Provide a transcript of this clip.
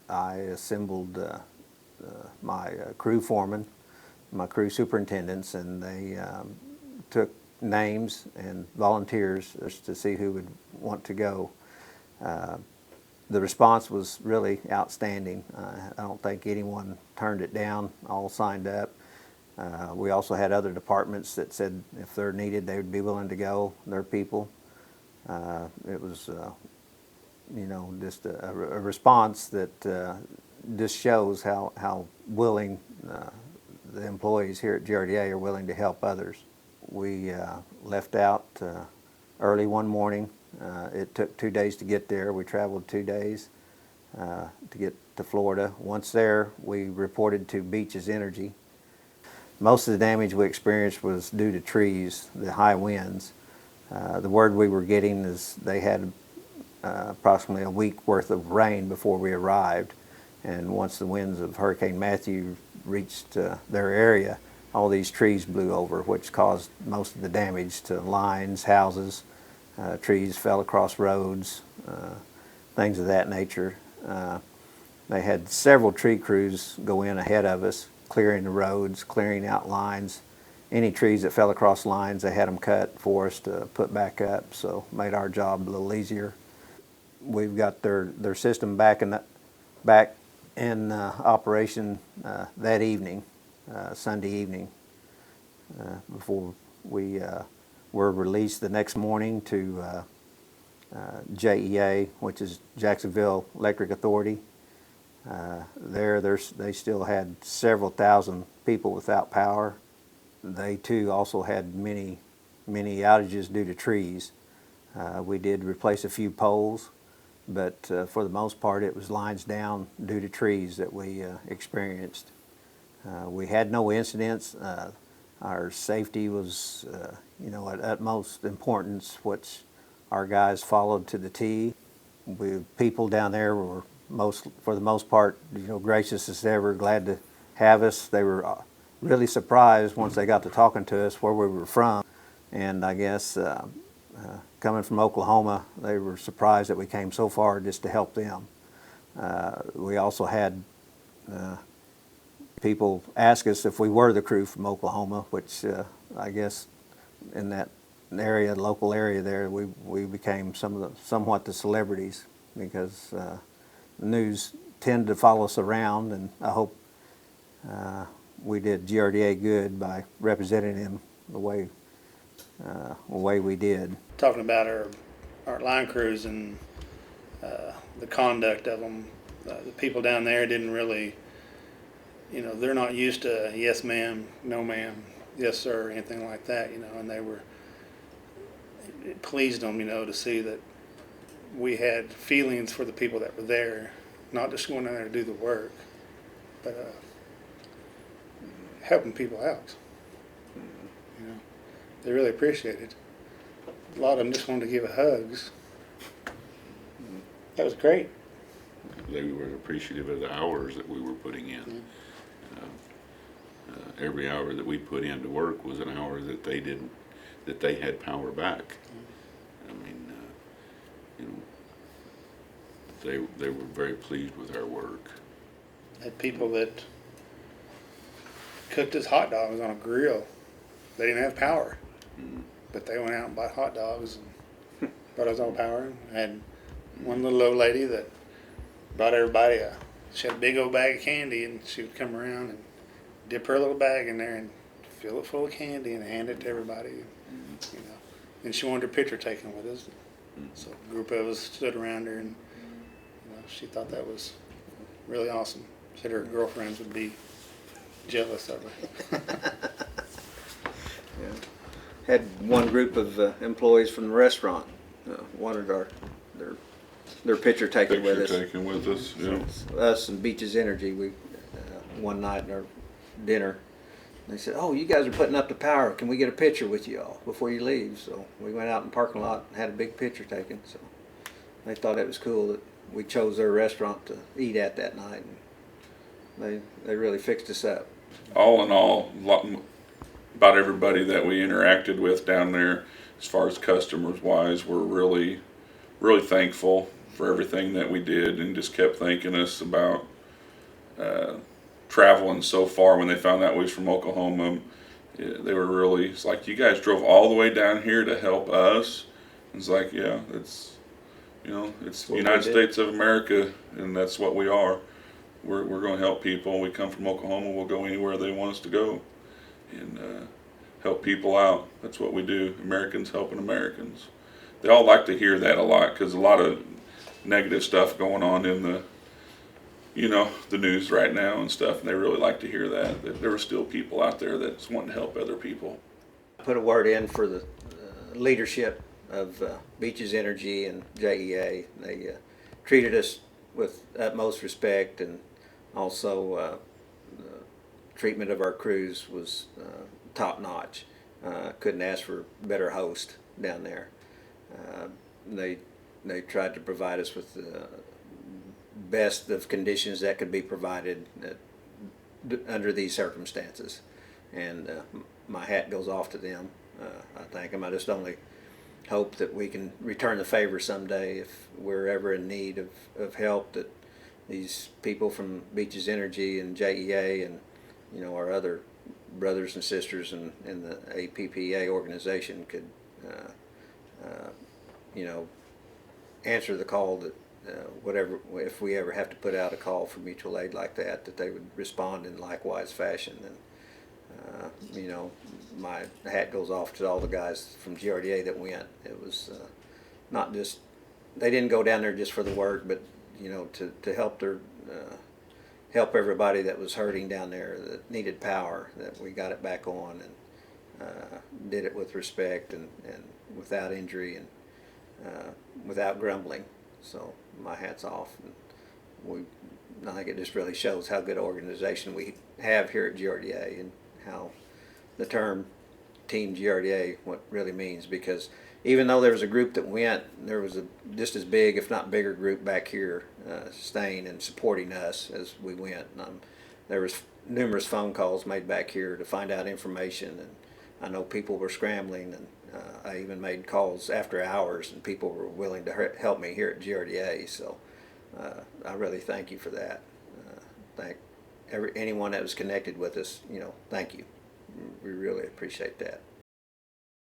I assembled my crew foreman, my crew superintendents, and they took names and volunteers as to see who would want to go. The response was really outstanding. I don't think anyone turned it down. All signed up. We also had other departments that said if they're needed, they would be willing to go, their people. It was, just a response that just shows how willing the employees here at GRDA are willing to help others. We left out early one morning. It took 2 days to get there. We traveled 2 days to get to Florida. Once there, we reported to Beaches Energy. Most of the damage we experienced was due to trees, the high winds. The word we were getting is they had approximately a week worth of rain before we arrived, and once the winds of Hurricane Matthew reached their area, all these trees blew over, which caused most of the damage to lines, houses. Trees fell across roads, things of that nature. They had several tree crews go in ahead of us, clearing the roads, clearing out lines. Any trees that fell across lines, they had them cut for us to put back up, so made our job a little easier. We've got their system back in operation that evening, Sunday evening, before we were released the next morning to JEA, which is Jacksonville Electric Authority. They still had several thousand people without power. They too also had many outages due to trees. We did replace a few poles, but for the most part it was lines down due to trees that we experienced. We had no incidents. Our safety was at utmost importance, which our guys followed to the T. People down there were for the most part, gracious as ever, glad to have us. They were really surprised once they got to talking to us where we were from, and I guess coming from Oklahoma, they were surprised that we came so far just to help them. We also had people ask us if we were the crew from Oklahoma, which I guess in that area, local area there, we became somewhat the celebrities, because the news tended to follow us around, and I hope we did GRDA good by representing him the way we did. Talking about our line crews and the conduct of them, the people down there didn't really, they're not used to yes ma'am, no ma'am, yes sir, anything like that, and it pleased them, to see that we had feelings for the people that were there, not just going down there to do the work, but helping people out. They really appreciated it. A lot of them just wanted to give hugs. That was great. They were appreciative of the hours that we were putting in. Yeah. Every hour that we put into work was an hour that they had power back. I mean, they were very pleased with our work. Had people that cooked us hot dogs on a grill. They didn't have power, but they went out and bought hot dogs and brought us all power. I had one little old lady that brought everybody she had a big old bag of candy, and she would come around and dip her little bag in there and fill it full of candy and hand it to everybody. And she wanted her picture taken with us. So a group of us stood around her, and she thought that was really awesome. She said her girlfriends would be jealous of her. Yeah. Had one group of employees from the restaurant wanted their picture taken with us. Taken with us, yeah. So us and Beaches Energy, we one night in our dinner, they said, "Oh, you guys are putting up the power. Can we get a picture with you all before you leave?" So we went out in the parking lot and had a big picture taken. So they thought it was cool that we chose their restaurant to eat at that night, and they really fixed us up. All in all, about everybody that we interacted with down there, as far as customers wise, we're really thankful for everything that we did, and just kept thanking us about traveling so far. When they found out we was from Oklahoma, yeah, they were really, it's like, you guys drove all the way down here to help us. It's like, yeah, it's, you know, it's the What we United do. States of America, and that's what we are. We're going to help people. We come from Oklahoma. We'll go anywhere they want us to go, and help people out. That's what we do. Americans helping Americans. They all like to hear that a lot, because a lot of negative stuff going on in the, you know, the news right now and stuff, and they really like to hear that there are still people out there that's wanting to help other people. Put a word in for the leadership of Beaches Energy and JEA. They treated us with utmost respect, and also the treatment of our crews was top notch. Couldn't ask for a better host down there. They tried to provide us with the best of conditions that could be provided under these circumstances, and my hat goes off to them. I thank them. I just only hope that we can return the favor someday if we're ever in need of help, that these people from Beaches Energy and JEA and, you know, our other brothers and sisters in the APPA organization could you know, answer the call that whatever, if we ever have to put out a call for mutual aid like that, that they would respond in likewise fashion. And you know, my hat goes off to all the guys from GRDA that went. It was not just, they didn't go down there just for the work, but, you know, to help their help everybody that was hurting down there, that needed power, that we got it back on, and did it with respect and without injury, and without grumbling. So my hat's off. And I think it just really shows how good an organization we have here at GRDA, and how the term Team GRDA, what really means, because even though there was a group that went, there was a just as big, if not bigger, group back here staying and supporting us as we went. There was numerous phone calls made back here to find out information, and I know people were scrambling, and I even made calls after hours, and people were willing to help me here at GRDA. So I really thank you for that. Thank anyone that was connected with us. You know, thank you. We really appreciate that.